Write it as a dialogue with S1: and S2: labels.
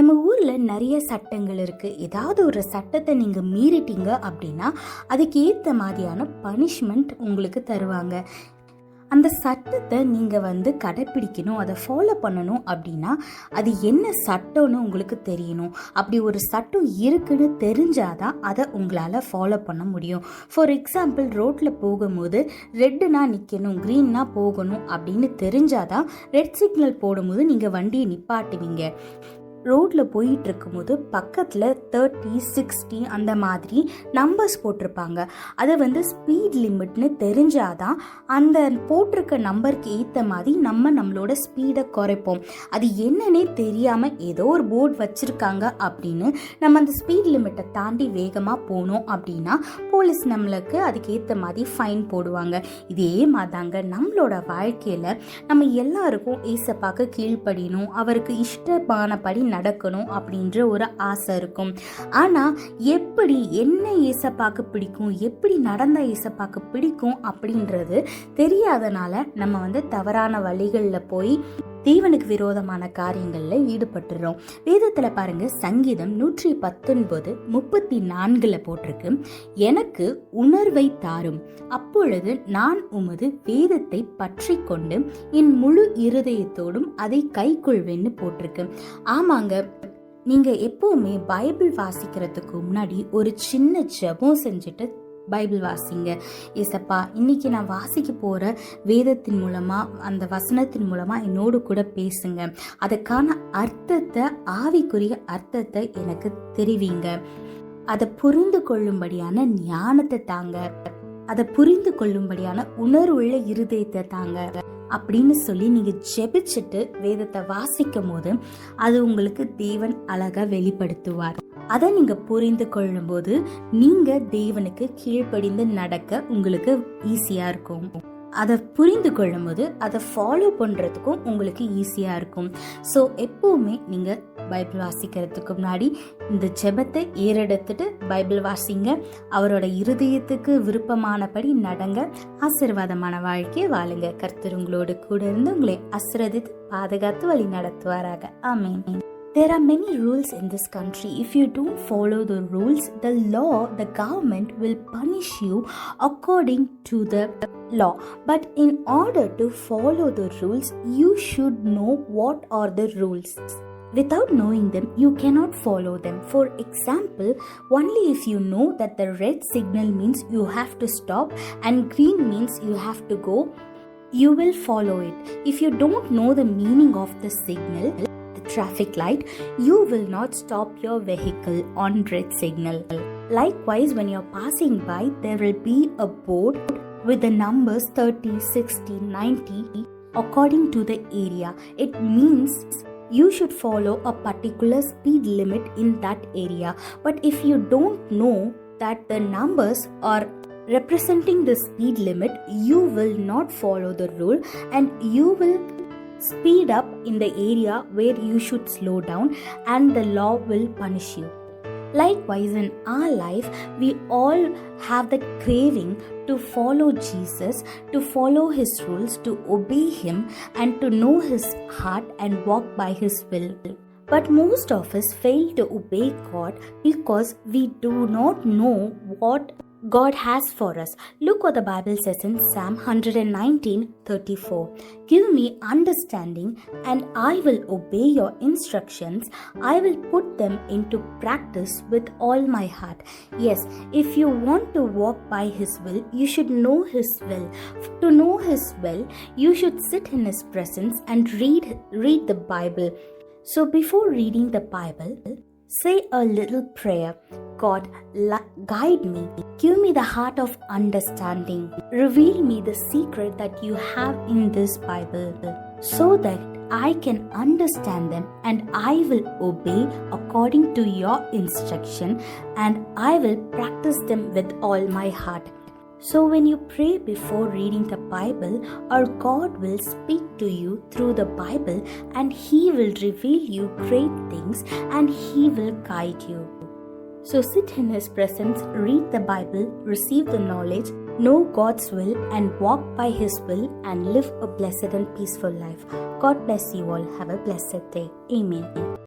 S1: நம்ம ஊரில் நிறைய சட்டங்கள் இருக்குது. ஏதாவது ஒரு சட்டத்தை நீங்கள் மீறிட்டீங்க அப்படின்னா அதுக்கு ஏற்ற மாதிரியான பனிஷ்மெண்ட் உங்களுக்கு தருவாங்க. அந்த சட்டத்தை நீங்கள் கடைப்பிடிக்கணும், அதை ஃபாலோ பண்ணணும் அப்படின்னா அது என்ன சட்டம்னு உங்களுக்கு தெரியணும். அப்படி ஒரு சட்டம் இருக்குன்னு தெரிஞ்சாதான் அதை உங்களால் ஃபாலோ பண்ண முடியும். ஃபார் எக்ஸாம்பிள், ரோட்டில் போகும்போது ரெட்டுனா நிற்கணும், க்ரீன்னா போகணும் அப்படின்னு தெரிஞ்சாதான் ரெட் சிக்னல் போடும்போது நீங்கள் வண்டியை நிப்பாட்டுவீங்க. ரோட்டில் போயிட்டு இருக்கும்போது பக்கத்தில் 30, 60 அந்த மாதிரி நம்பர்ஸ் போட்டிருப்பாங்க. அதை ஸ்பீட் லிமிட்னு தெரிஞ்சாதான் அந்த போட்டிருக்க நம்பருக்கு ஏற்ற மாதிரி நம்மளோட ஸ்பீடை குறைப்போம். அது என்னன்னே தெரியாமல் ஏதோ ஒரு போர்டு வச்சுருக்காங்க அப்படின்னு நம்ம அந்த ஸ்பீட் லிமிட்டை தாண்டி வேகமாக போனோம் அப்படின்னா போலீஸ் நம்மளுக்கு அதுக்கு ஏற்ற மாதிரி ஃபைன் போடுவாங்க. இதே மாதிரிதாங்க நம்மளோட வாழ்க்கையில் நம்ம எல்லாருக்கும் ஏசப்பாக்கு கீழ்ப்படியணும், அவருக்கு இஷ்டமானபடி நடக்கணும் அப்படின்ற ஒரு ஆசை இருக்கும். ஆனால் எப்படி என்ன ஏசப்பாக்கு பிடிக்கும், எப்படி நடந்த ஏசப்பாக்கு பிடிக்கும் அப்படின்றது தெரியாதனால நம்ம தவறான வழிகளில் போய் தேவனுக்கு விரோதமான காரியங்களில் ஈடுபட்டுறோம். வேதத்தில் பாருங்க, சங்கீதம் 119:34 போட்டிருக்கு, எனக்கு உணர்வை தாரும், அப்பொழுது நான் உமது வேதத்தை பற்றி கொண்டு என் முழு இருதயத்தோடும் அதை கைக்கொள்வேன்னு போட்டிருக்கு. ஆமாங்க, நீங்கள் எப்போவுமே பைபிள் வாசிக்கிறதுக்கு முன்னாடி ஒரு சின்ன ஜெபம் செஞ்சுட்டு பைபிள் வாசிங்க. ஏசப்பா, இன்னைக்கு நான் வாசிக்க போகிற வேதத்தின் மூலமாக, அந்த வசனத்தின் மூலமாக என்னோடு கூட பேசுங்க, அதுக்கான அர்த்தத்தை, ஆவிக்குரிய அர்த்தத்தை எனக்கு தெரிவிங்க, அதை புரிந்து கொள்ளும்படியான ஞானத்தை தாங்க, அதை புரிந்து கொள்ளும்படியான உணர்வுள்ள இருதயத்தை தாங்க அப்படின்னு சொல்லி நீங்கள் ஜெபிச்சுட்டு வேதத்தை வாசிக்கும் போது அது உங்களுக்கு தேவன் அழகாக வெளிப்படுத்துவார். அதை நீங்கள் புரிந்து கொள்ளும் போது நீங்கள் தேவனுக்கு கீழ்ப்படிந்து நடக்க உங்களுக்கு ஈஸியாக இருக்கும். அதை புரிந்து கொள்ளும் போது அதை ஃபாலோ பண்ணுறதுக்கும் உங்களுக்கு ஈஸியாக இருக்கும். ஸோ எப்போவுமே நீங்கள் பைபிள் வாசிக்கிறதுக்கு முன்னாடி இந்த ஜெபத்தை ஏறெடுத்துட்டு பைபிள் வாசிங்க. அவரோட இருதயத்துக்கு விருப்பமானபடி நடங்க. ஆசீர்வாதமான வாழ்க்கையை வாழுங்க. கர்த்தர் உங்களோடு கூட இருந்து உங்களை ஆசீர்வதித்து பாதுகாத்து வழி நடத்துவாராக. ஆமென். There are many rules in this country. If you don't follow the rules, the government will punish you according to the law. But in order to follow the rules, you should know what are the rules. Without knowing them, you cannot follow them. For example, only if you know that the red signal means you have to stop and green means you have to go, you will follow it. If you don't know the meaning of the signal, traffic light, you will not stop your vehicle on red signal. Likewise, when you're passing by, there will be a board with the numbers 30, 60, 90 according to the area. It means you should follow a particular speed limit in that area. But if you don't know that the numbers are representing the speed limit, you will not follow the rule and you will speed up in the area where you should slow down and the law will punish you. Likewise, in our life, we all have that craving to follow Jesus, to follow his rules, to obey him and to know his heart and walk by his will. But most of us fail to obey God because we do not know what God has for us. Look what the Bible says in Psalm 119:34. Give me understanding and I will obey your instructions. I will put them into practice with all my heart. Yes, if you want to walk by his will, you should know his will. To know his will, you should sit in his presence and read the Bible. So before reading the Bible, say a little prayer. God, guide me. Give me the heart of understanding. Reveal me the secret that you have in this Bible so that I can understand them and I will obey according to your instruction and I will practice them with all my heart. So when you pray before reading the Bible, our God will speak to you through the Bible and he will reveal you great things and he will guide you. So sit in his presence, read the Bible, receive the knowledge, know God's will and walk by his will and live a blessed and peaceful life. God bless you all. Have a blessed day. Amen.